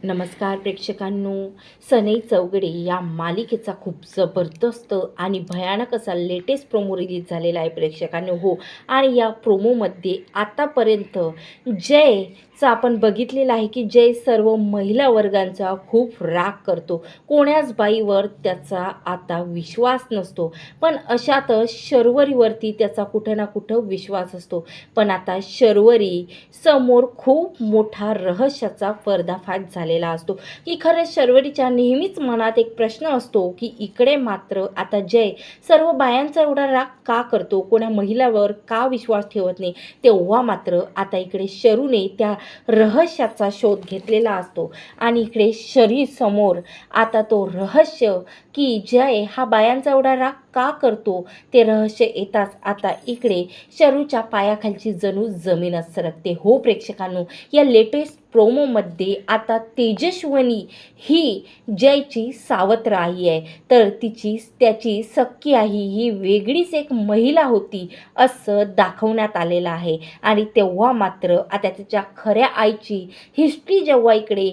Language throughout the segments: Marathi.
नमस्कार प्रेक्षकांनो. सनई चौघडे या मालिकेचा खूप जबरदस्त आणि भयानक असा लेटेस्ट प्रोमो रिलीज झालेला आहे प्रेक्षकांनो. हो, आणि या प्रोमोमध्ये आतापर्यंत जयचा आपण बघितलेला आहे की जय सर्व महिला वर्गांचा खूप राग करतो. कोण्याच बाईवर त्याचा आता विश्वास नसतो, पण अशातच शर्वरीवरती त्याचा कुठं ना कुठं विश्वास असतो. पण आता शर्वरी समोर खूप मोठा रहस्याचा पर्दाफाश झालेला असतो की खरंच शर्वरीच्या नेहमीच मनात एक प्रश्न असतो की इकडे मात्र आता जय सर्व बायांचा एवढा राग का करतो, कोणा महिलावर का विश्वास ठेवत नाही. तेव्हा मात्र आता इकडे शरूने त्या रहस्याचा शोध घेतलेला असतो आणि इकडे शरी समोर आता तो रहस्य की जय हा बायांचा एवढा राग का करतो ते रहस्य येताच आता इकडे शरूच्या पायाखालची जणू जमीनच सरकते. हो प्रेक्षकांनो, या लेटेस्ट प्रोमोमध्ये आता तेजस्विनी ही जयची सावत्र आई आहे, तर त्याची सख्खी आई ही वेगळीच एक महिला होती असं दाखवण्यात आलेलं आहे. आणि तेव्हा मात्र आता त्याच्या खऱ्या आईची हिस्ट्री जेव्हा इकडे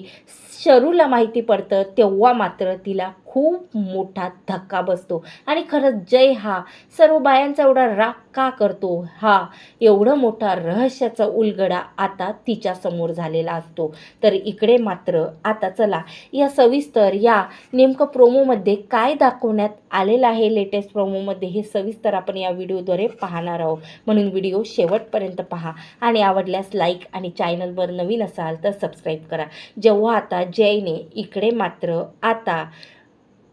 शरूला माहिती पडतं तेव्हा मात्र तिला खूप मोठा धक्का बसतो. आणि खरंच जय हा सर्व बायांचा एवढा राग का करतो, हा एवढं मोठा रहस्याचा उलगडा आता तिच्यासमोर झालेला असतो. तर इकडे मात्र आता चला या सविस्तर या नेमकं प्रोमोमध्ये काय दाखवण्यात आलेलं आहे, लेटेस्ट प्रोमोमध्ये हे सविस्तर आपण या व्हिडिओद्वारे पाहणार आहोत. म्हणून व्हिडिओ शेवटपर्यंत पहा आणि आवडल्यास लाईक आणि चॅनलवर नवीन असाल तर सबस्क्राईब करा. जेव्हा आता जयने इकडे मात्र आता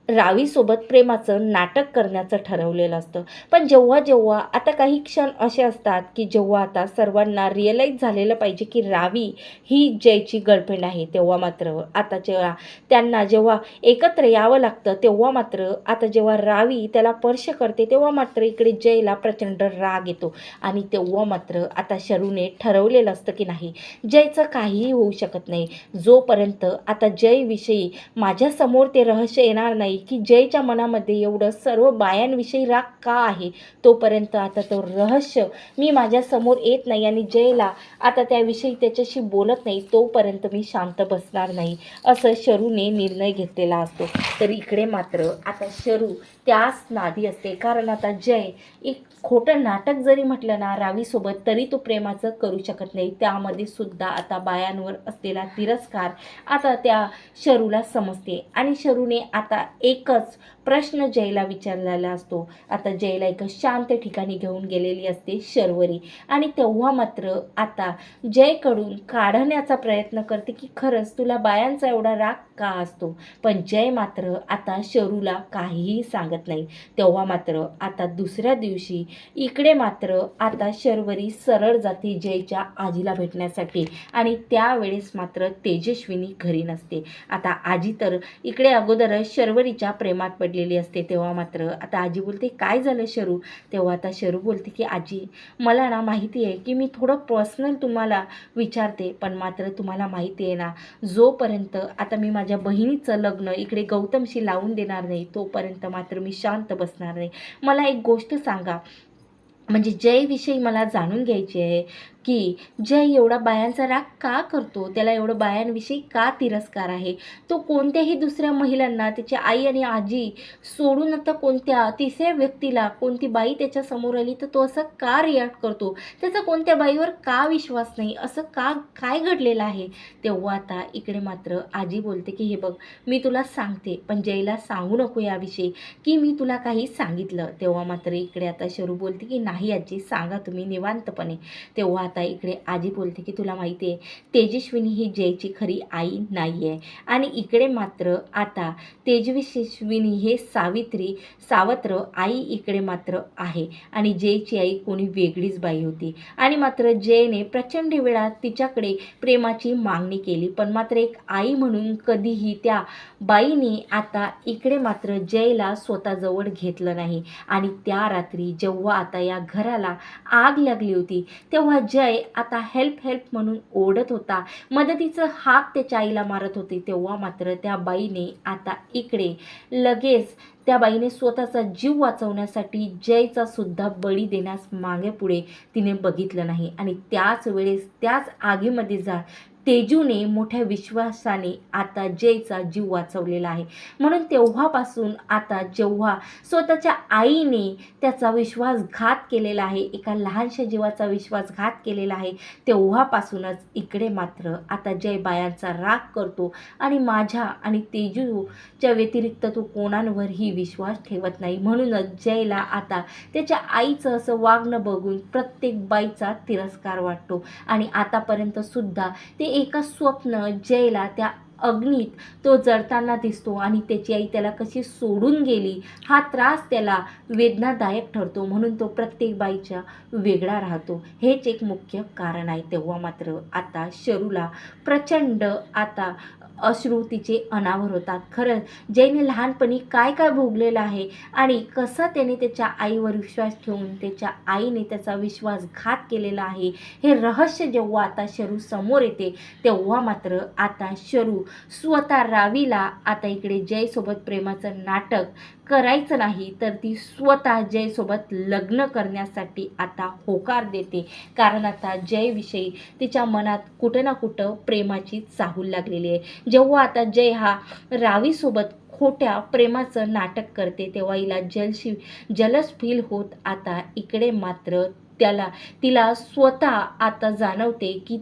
रावीसोबत प्रेमाचं नाटक करण्याचं ठरवलेलं असतं. पण जेव्हा जेव्हा आता काही क्षण असे असतात की जेव्हा आता सर्वांना रिअलाईज झालेलं पाहिजे की रावी ही जयची गर्लफ्रेंड आहे, तेव्हा मात्र आता जेव्हा एकत्र यावं लागतं तेव्हा मात्र आता जेव्हा रावी त्याला स्पर्श करते तेव्हा मात्र इकडे जयला प्रचंड राग येतो. आणि तेव्हा मात्र आता शरूने ठरवलेलं असतं की नाही, जयचं काहीही होऊ शकत नाही जोपर्यंत आता जयविषयी माझ्यासमोर ते रहस्य येणार नाही की जयच्या मनामध्ये एवढं सर्व बायांविषयी राग का आहे, तोपर्यंत आता तो रहस्य मी माझ्यासमोर येत नाही आणि जयला आता त्याविषयी त्याच्याशी बोलत नाही तोपर्यंत मी शांत बसणार नाही, असं शरूने निर्णय घेतलेला असतो. तर इकडे मात्र आता शरू त्याच नादी असते, कारण आता जय एक खोटं नाटक जरी म्हटलं ना रावीसोबत तरी तो प्रेमाचं करू शकत नाही. त्यामध्ये सुद्धा आता बायांवर असलेला तिरस्कार आता त्या शरूला समजते आणि शरूने आता एकच प्रश्न जयला विचारलेला असतो. आता जयला एका शांत ठिकाणी घेऊन गेलेली असते शर्वरी आणि तेव्हा मात्र आता जयकडून काढण्याचा प्रयत्न करते की खरंच तुला बायांचा एवढा राग का असतो. पण जय मात्र आता शरूला काहीही सांगत नाही. तेव्हा मात्र आता दुसऱ्या दिवशी इकडे मात्र आता शर्वरी सरळ जाते जयच्या आजीला भेटण्यासाठी आणि त्यावेळेस मात्र तेजस्विनी घरी नसते. आता आजी तर इकडे अगोदरच शर्वरीच्या प्रेमात पडलेली असते. तेव्हा मात्र आता आजी बोलते, काय झालं शरू? तेव्हा आता शरू बोलते की आजी, मला ना माहिती आहे की मी थोडं पर्सनल तुम्हाला विचारते, पण मात्र तुम्हाला माहिती आहे ना, जोपर्यंत आता मी माझ्या बहिणीचं लग्न इकडे गौतमशी लावून देणार नाही तोपर्यंत मात्र मी शांत बसणार नाही. मला एक गोष्ट सांगा, म्हणजे जयविषयी मला जाणून घ्यायची आहे की जय एवढा बायांचा राग का करतो, त्याला एवढं बायांविषयी का तिरस्कार आहे. तो कोणत्याही दुसऱ्या महिलांना त्याची आई आणि आजी सोडून आता कोणत्या तिसऱ्या व्यक्तीला कोणती बाई त्याच्या समोर आली तर तो असं का रिॲक्ट करतो, त्याचा कोणत्या बाईवर का विश्वास नाही, असं का काय घडलेलं आहे. तेव्हा आता इकडे मात्र आजी बोलते की हे बघ, मी तुला सांगते पण जयला सांगू नको याविषयी की मी तुला काही सांगितलं. तेव्हा मात्र इकडे आता शरू बोलते की नाही आजी, सांगा तुम्ही निवांतपणे. तेव्हा आता इकडे आजी बोलते की तुला माहिती आहे तेजस्विनी ही जयची खरी आई नाही आहे आणि इकडे मात्र आता तेजस्विनी हे सावत्र आई इकडे मात्र आहे आणि जयची आई कोणी वेगळीच बाई होती. आणि मात्र जयने प्रचंड वेळा तिच्याकडे प्रेमाची मागणी केली, पण मात्र एक आई म्हणून कधीही त्या बाईने आता इकडे मात्र जयला स्वतःजवळ घेतलं नाही. आणि त्या रात्री जेव्हा आता या घराला आग लागली होती तेव्हा जय आता हेल्प म्हणून ओरडत होता, मदतीचं हाक त्याच्या आईला मारत होते. तेव्हा मात्र त्या बाईने आता इकडे लगेच त्या बाईने स्वतःचा जीव वाचवण्यासाठी जयचा सुद्धा बळी देण्यास मागे पुढे तिने बघितलं नाही आणि त्याच वेळेस त्याच आगीमध्ये तेजूने मोठ्या विश्वासाने आता जयचा जीव वाचवलेला आहे. म्हणून तेव्हापासून आता जेव्हा स्वतःच्या आईने त्याचा विश्वासघात केलेला आहे, एका लहानशा जीवाचा विश्वासघात केलेला आहे, तेव्हापासूनच इकडे मात्र आता जय बायांचा राग करतो आणि माझ्या आणि तेजूच्या व्यतिरिक्त तो कोणावरही विश्वास ठेवत नाही. म्हणूनच जयला आता त्याच्या आईचं असं वागणं बघून प्रत्येक बाईचा तिरस्कार वाटतो आणि आतापर्यंत सुद्धा ते एका स्वप्न जयला त्या अग्नीत तो जळताना दिसतो आणि त्याची आई त्याला कशी सोडून गेली हा त्रास त्याला वेदनादायक ठरतो. म्हणून तो प्रत्येक बाईच्या वेगळा राहतो. हेच एक मुख्य कारण आहे. तेव्हा मात्र आता शरूला प्रचंड आता अश्रू तिचे अनावर होतात. खरंच जयने लहानपणी काय काय भोगलेलं आहे आणि कसा त्याने त्याच्या आईवर विश्वास ठेवून त्याच्या आईने त्याचा विश्वासघात केलेला आहे, हे रहस्य जेव्हा आता शरू समोर येते तेव्हा मात्र आता शरू स्वतः रावीला आता इकडे जयसोबत प्रेमाचं नाटक करायचं नाही तर ती स्वतः जयसोबत लग्न करण्यासाठी आता होकार देते. कारण आता जयविषयी तिच्या मनात कुठं ना कुठं प्रेमाची चाहूल लागलेली आहे. जेव्हा आता जय हा रावीसोबत खोट्या प्रेमाचं नाटक करते तेव्हा हिला जलस फील होत आता इकडे मात्र तिला स्वतः आता जाणवते की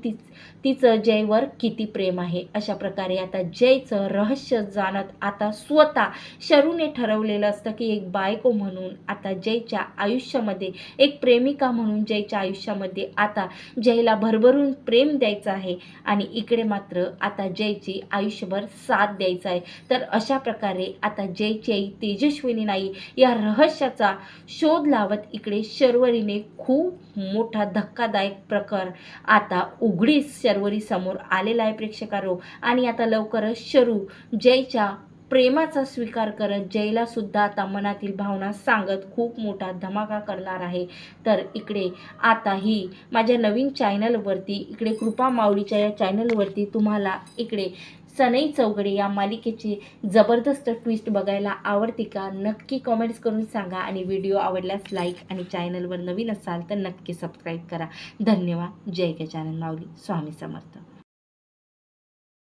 तिचं जयवर किती प्रेम आहे. अशा प्रकारे आता जयचं रहस्य जाणत आता स्वतः शरूने ठरवलेलं असतं की एक बायको म्हणून आता जयच्या आयुष्यामध्ये, एक प्रेमिका म्हणून जयच्या आयुष्यामध्ये आता जयला भरभरून प्रेम द्यायचं आहे आणि इकडे मात्र आता जयची आयुष्यभर साथ द्यायचा आहे. तर अशा प्रकारे आता जयची आई तेजस्विनी नाही या रहस्याचा शोध लावत इकडे शर्वरीने खूप मोठा धक्कादायक प्रकार आता उघडीस शर्वरी समोर आलेला आहे प्रेक्षकांनो. आणि आता लवकरच शरू जयच्या प्रेमाचा स्वीकार करत जयला सुद्धा आता मनातील भावना सांगत खूप मोठा धमाका करणार आहे. तर इकडे आता ही माझ्या नवीन चॅनलवरती इकडे कृपा माऊलीच्या या चॅनलवरती तुम्हाला इकडे सनई चौघडे या मालिकेची जबरदस्त ट्विस्ट बघायला आवडते का? नक्की कमेंट्स करून सांगा आणि व्हिडिओ आवडल्यास लाईक आणि चॅनलवर नवीन असाल तर नक्की सबस्क्राईब करा. धन्यवाद. जय गजानन माऊली. स्वामी समर्थ.